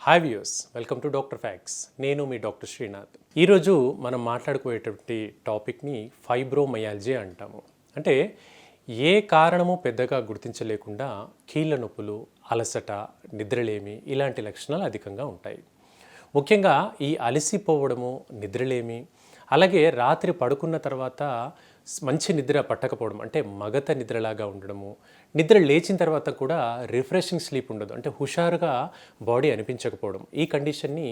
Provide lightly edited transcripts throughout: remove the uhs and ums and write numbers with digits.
Hi views, welcome to doctor fax. నేను మీ doctor Srinath. ఈరోజు మనం మాట్లాడుకునేటువంటి టాపిక్ని ఫైబ్రోమయాలజీ అంటాము. అంటే ఏ కారణము పెద్దగా గుర్తించలేకుండా కీళ్ళ నొప్పులు, అలసట, నిద్రలేమి ఇలాంటి లక్షణాలు అధికంగా ఉంటాయి. ముఖ్యంగా ఈ అలసిపోవడము, నిద్రలేమి, అలాగే రాత్రి పడుకున్న తర్వాత మంచి నిద్ర పట్టకపోవడం, అంటే మగత నిద్రలాగా ఉండడము, నిద్ర లేచిన తర్వాత కూడా రిఫ్రెషింగ్ స్లీప్ ఉండదు, అంటే హుషారుగా బాడీ అనిపించకపోవడం, ఈ కండిషన్ని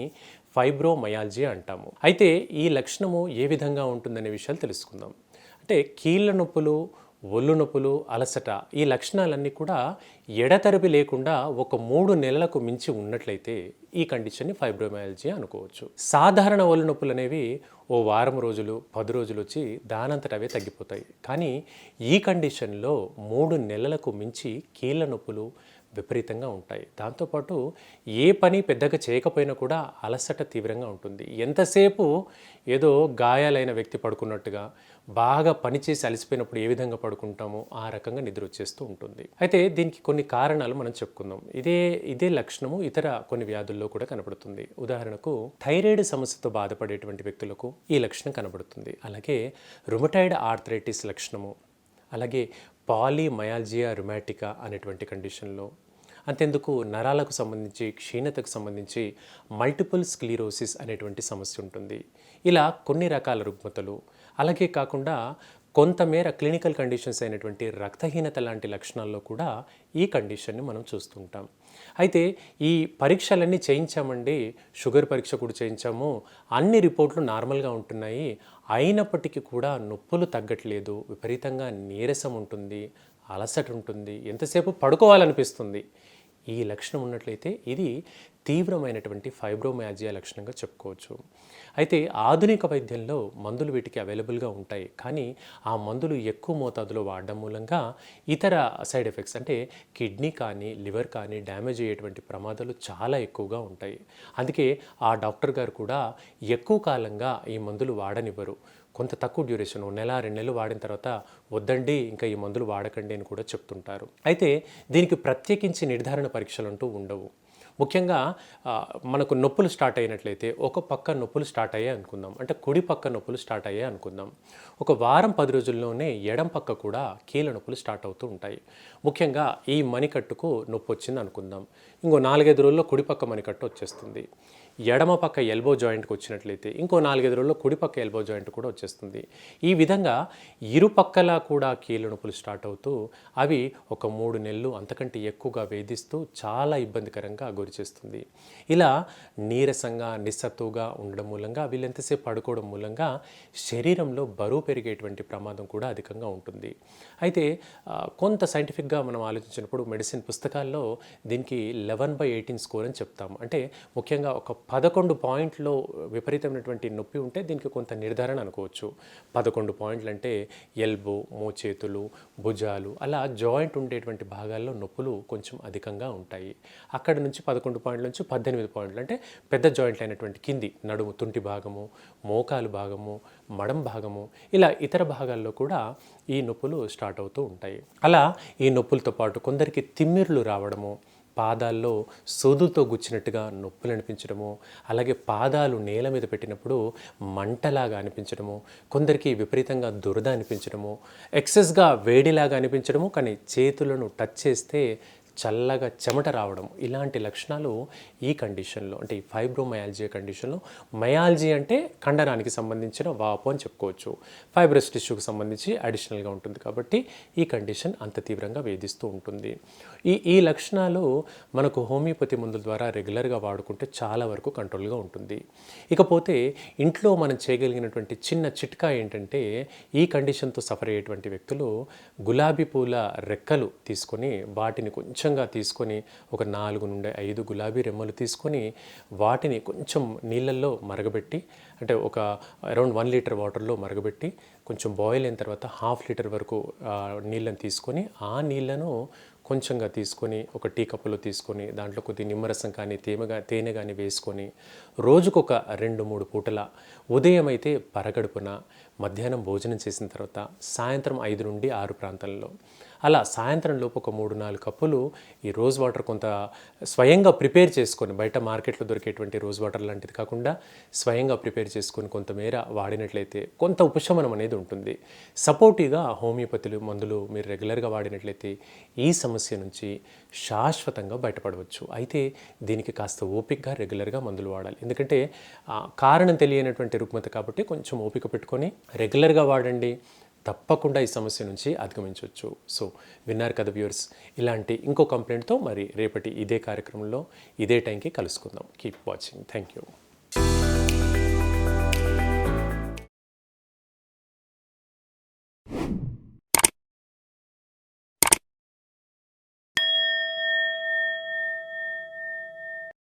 ఫైబ్రోమయాలజీ అంటాము. అయితే ఈ లక్షణము ఏ విధంగా ఉంటుందనే విషయాలు తెలుసుకుందాం. అంటే కీళ్ళ నొప్పులు, ఒళ్ళు నొప్పులు, అలసట ఈ లక్షణాలన్నీ కూడా ఎడతెరిపి లేకుండా ఒక 3 నెలలకు మించి ఉన్నట్లయితే ఈ కండిషన్ని ఫైబ్రోమయాలజీ అనుకోవచ్చు. సాధారణ ఒళ్ళు నొప్పులు అనేవి ఓ వారం రోజులు, 10 రోజులు వచ్చి దానంతట అవే తగ్గిపోతాయి. కానీ ఈ కండిషన్లో 3 నెలలకు మించి కీళ్ళ నొప్పులు విపరీతంగా ఉంటాయి. దాంతోపాటు ఏ పని పెద్దగా చేయకపోయినా కూడా అలసట తీవ్రంగా ఉంటుంది. ఎంతసేపు ఏదో గాయాలైన వ్యక్తి పడుకున్నట్టుగా, బాగా పనిచేసి అలసిపోయినప్పుడు ఏ విధంగా పడుకుంటామో ఆ రకంగా నిద్ర వచ్చేస్తూ ఉంటుంది. అయితే దీనికి కొన్ని కారణాలు మనం చెప్పుకుందాం. ఇదే లక్షణము ఇతర కొన్ని వ్యాధుల్లో కూడా కనబడుతుంది. ఉదాహరణకు థైరాయిడ్ సమస్యతో బాధపడేటువంటి వ్యక్తులకు ఈ లక్షణం కనబడుతుంది. అలాగే రుమటాయిడ్ ఆర్థరైటిస్ లక్షణము, అలాగే పాలిమయాల్జియా రుమాటికా అనేటువంటి కండిషన్లో, అంతెందుకు నరాలకు సంబంధించి, క్షీణతకు సంబంధించి మల్టిపుల్ స్క్లీరోసిస్ అనేటువంటి సమస్య ఉంటుంది. ఇలా కొన్ని రకాల రుగ్మతలు, అలాగే కాకుండా కొంతమేర క్లినికల్ కండిషన్స్ అయినటువంటి రక్తహీనత లాంటి లక్షణాల్లో కూడా ఈ కండిషన్ని మనం చూస్తుంటాం. అయితే ఈ పరీక్షలన్నీ చేయించామండి, షుగర్ పరీక్ష కూడా చేయించాము, అన్ని రిపోర్ట్లు నార్మల్గా ఉంటున్నాయి, అయినప్పటికీ కూడా నొప్పులు తగ్గట్లేదు, విపరీతంగా నీరసం ఉంటుంది, అలసట ఉంటుంది, ఎంతసేపు పడుకోవాలనిపిస్తుంది, ఈ లక్షణం ఉన్నట్లయితే ఇది తీవ్రమైనటువంటి ఫైబ్రోమయాల్జియా లక్షణంగా చెప్పుకోవచ్చు. అయితే ఆధునిక వైద్యంలో మందులు వీటికి అవైలబుల్గా ఉంటాయి. కానీ ఆ మందులు ఎక్కువ మోతాదులో వాడడం మూలంగా ఇతర సైడ్ ఎఫెక్ట్స్, అంటే కిడ్నీ కానీ లివర్ కానీ డ్యామేజ్ అయ్యేటువంటి ప్రమాదాలు చాలా ఎక్కువగా ఉంటాయి. అందుకే ఆ డాక్టర్ గారు కూడా ఎక్కువ కాలంగా ఈ మందులు వాడనివ్వరు. కొంత తక్కువ డ్యూరేషన్, 1 నెల 2 నెలలు వాడిన తర్వాత వద్దండి ఇంకా ఈ మందులు వాడకండి అని కూడా చెప్తుంటారు. అయితే దీనికి ప్రత్యేకించి నిర్ధారణ పరీక్షలు అంటూ ఉండవు. ముఖ్యంగా మనకు నొప్పులు స్టార్ట్ అయినట్లయితే ఒక పక్క నొప్పులు స్టార్ట్ అయ్యాయి అనుకుందాం, అంటే కుడి పక్క నొప్పులు స్టార్ట్ అయ్యాయి అనుకుందాం. ఒక వారం 10 రోజుల్లోనే ఎడం పక్క కూడా కీళ్ళ నొప్పులు స్టార్ట్ అవుతూ ఉంటాయి. ముఖ్యంగా ఈ మణికట్టుకు నొప్పి వచ్చింది అనుకుందాం, ఇంకో 4-5 రోజుల్లో కుడి పక్క మణికట్టు వచ్చేస్తుంది. ఎడమ పక్క ఎల్బో జాయింట్కి వచ్చినట్లయితే ఇంకో 4-5 రోజుల్లో కుడి పక్క ఎల్బో జాయింట్ కూడా వచ్చేస్తుంది. ఈ విధంగా ఇరు పక్కలా కూడా కీళ్ళ నొప్పులు స్టార్ట్ అవుతూ అవి ఒక 3 నెలలు అంతకంటే ఎక్కువగా వేధిస్తూ చాలా ఇబ్బందికరంగా గురిచేస్తుంది. ఇలా నీరసంగా, నిస్సత్తుగా ఉండడం మూలంగా, వీళ్ళు ఎంతసేపు పడుకోవడం మూలంగా శరీరంలో బరువు పెరిగేటువంటి ప్రమాదం కూడా అధికంగా ఉంటుంది. అయితే కొంత సైంటిఫిక్గా మనం ఆలోచించినప్పుడు మెడిసిన్ పుస్తకాల్లో దీనికి 11/18 స్కోర్ అని చెప్తాము. అంటే ముఖ్యంగా ఒక 11 పాయింట్లో విపరీతమైనటువంటి నొప్పి ఉంటే దీనికి కొంత నిర్ధారణ అనుకోవచ్చు. 11 పాయింట్లు అంటే ఎల్బో, మోచేతులు, భుజాలు, అలా జాయింట్ ఉండేటువంటి భాగాల్లో నొప్పులు కొంచెం అధికంగా ఉంటాయి. అక్కడ నుంచి 11 పాయింట్ల నుంచి 18 పాయింట్లు అంటే పెద్ద జాయింట్లు అయినటువంటి కింది నడుము, తుంటి భాగము, మోకాలు భాగము, మడం భాగము, ఇలా ఇతర భాగాల్లో కూడా ఈ నొప్పులు స్టార్ట్ అవుతూ ఉంటాయి. అలా ఈ నొప్పులతో పాటు కొందరికి తిమ్మిర్లు రావడము, పాదాల్లో సూదులతో గుచ్చినట్టుగా నొప్పులు అనిపించడము, అలాగే పాదాలు నేల మీద పెట్టినప్పుడు మంటలాగా అనిపించడము, కొందరికి విపరీతంగా దురద అనిపించడము, ఎక్సెస్గా వేడిలాగా అనిపించడము, కానీ చేతులను టచ్ చేస్తే చల్లగా చెమట రావడం, ఇలాంటి లక్షణాలు ఈ కండిషన్లో, అంటే ఈ ఫైబ్రోమయాల్జియా కండిషన్లో, మయాల్జీ అంటే కండరానికి సంబంధించిన వాపు అని చెప్పుకోవచ్చు, ఫైబ్రస్ టిష్యూకి సంబంధించి అడిషనల్గా ఉంటుంది కాబట్టి ఈ కండిషన్ అంత తీవ్రంగా వేధిస్తూ ఉంటుంది. ఈ లక్షణాలు మనకు హోమియోపతి మందుల ద్వారా రెగ్యులర్గా వాడుకుంటే చాలా వరకు కంట్రోల్గా ఉంటుంది. ఇకపోతే ఇంట్లో మనం చేయగలిగినటువంటి చిన్న చిట్కా ఏంటంటే, ఈ కండిషన్తో సఫర్ అయ్యేటువంటి వ్యక్తులు గులాబీ పూల రెక్కలు తీసుకొని వాటిని కొంచెంగా తీసుకొని ఒక 4 నుండి 5 గులాబీ రెమ్మలు తీసుకొని వాటిని కొంచెం నీళ్ళల్లో మరగబెట్టి, అంటే ఒక అరౌండ్ 1 లీటర్ వాటర్లో మరగబెట్టి కొంచెం బాయిల్ అయిన తర్వాత 1/2 లీటర్ వరకు నీళ్ళని తీసుకొని ఆ నీళ్ళను కొంచెంగా తీసుకొని ఒక టీ కప్పులో తీసుకొని దాంట్లో కొద్ది నిమ్మరసం కానీ తేనె కానీ వేసుకొని రోజుకొక 2-3 పూటల, ఉదయం అయితే పరగడుపున, మధ్యాహ్నం భోజనం చేసిన తర్వాత సాయంత్రం 5 నుండి 6 ప్రాంతాల్లో అలా సాయంత్రం లోపు ఒక 3-4 కప్పులు ఈ రోజ్ వాటర్ కొంత స్వయంగా ప్రిపేర్ చేసుకొని, బయట మార్కెట్లో దొరికేటువంటి రోజ్ వాటర్ లాంటిది కాకుండా స్వయంగా ప్రిపేర్ చేసుకొని కొంతమేర వాడినట్లయితే కొంత ఉపశమనం అనేది ఉంటుంది. సపోర్టివ్గా హోమియోపతిలు మందులు మీరు రెగ్యులర్గా వాడినట్లయితే ఈ సమస్య నుంచి శాశ్వతంగా బయటపడవచ్చు. అయితే దీనికి కాస్త ఓపికగా రెగ్యులర్గా మందులు వాడాలి. ఎందుకంటే కారణం తెలియనటువంటి రుగ్మత కాబట్టి కొంచెం ఓపిక పెట్టుకొని రెగ్యులర్గా వాడండి. తప్పకుండా ఈ సమస్య నుంచి అధిగమించవచ్చు. సో విన్నారు కదా వ్యూవర్స్, ఇలాంటి ఇంకో కంప్లైంట్తో మరి రేపటి ఇదే కార్యక్రమంలో ఇదే టైంకి కలుసుకుందాం. Keep watching. Thank you.